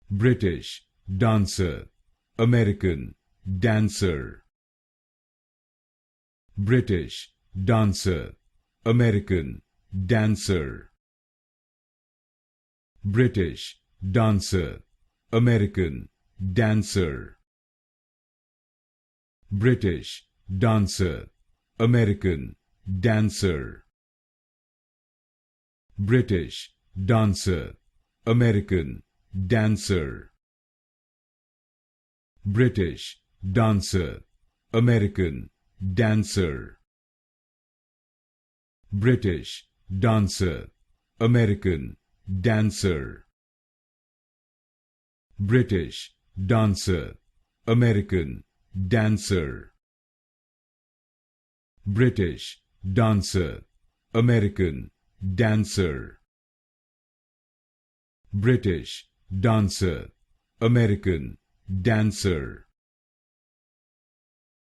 British dancer, American dancer. British dancer, American dancer. British dancer, American dancer. British dancer, American dancer. British dancer, American dancer. British dancer, American dancer. British dancer, American dancer. British dancer, American dancer. British dancer, American dancer. British dancer, American dancer.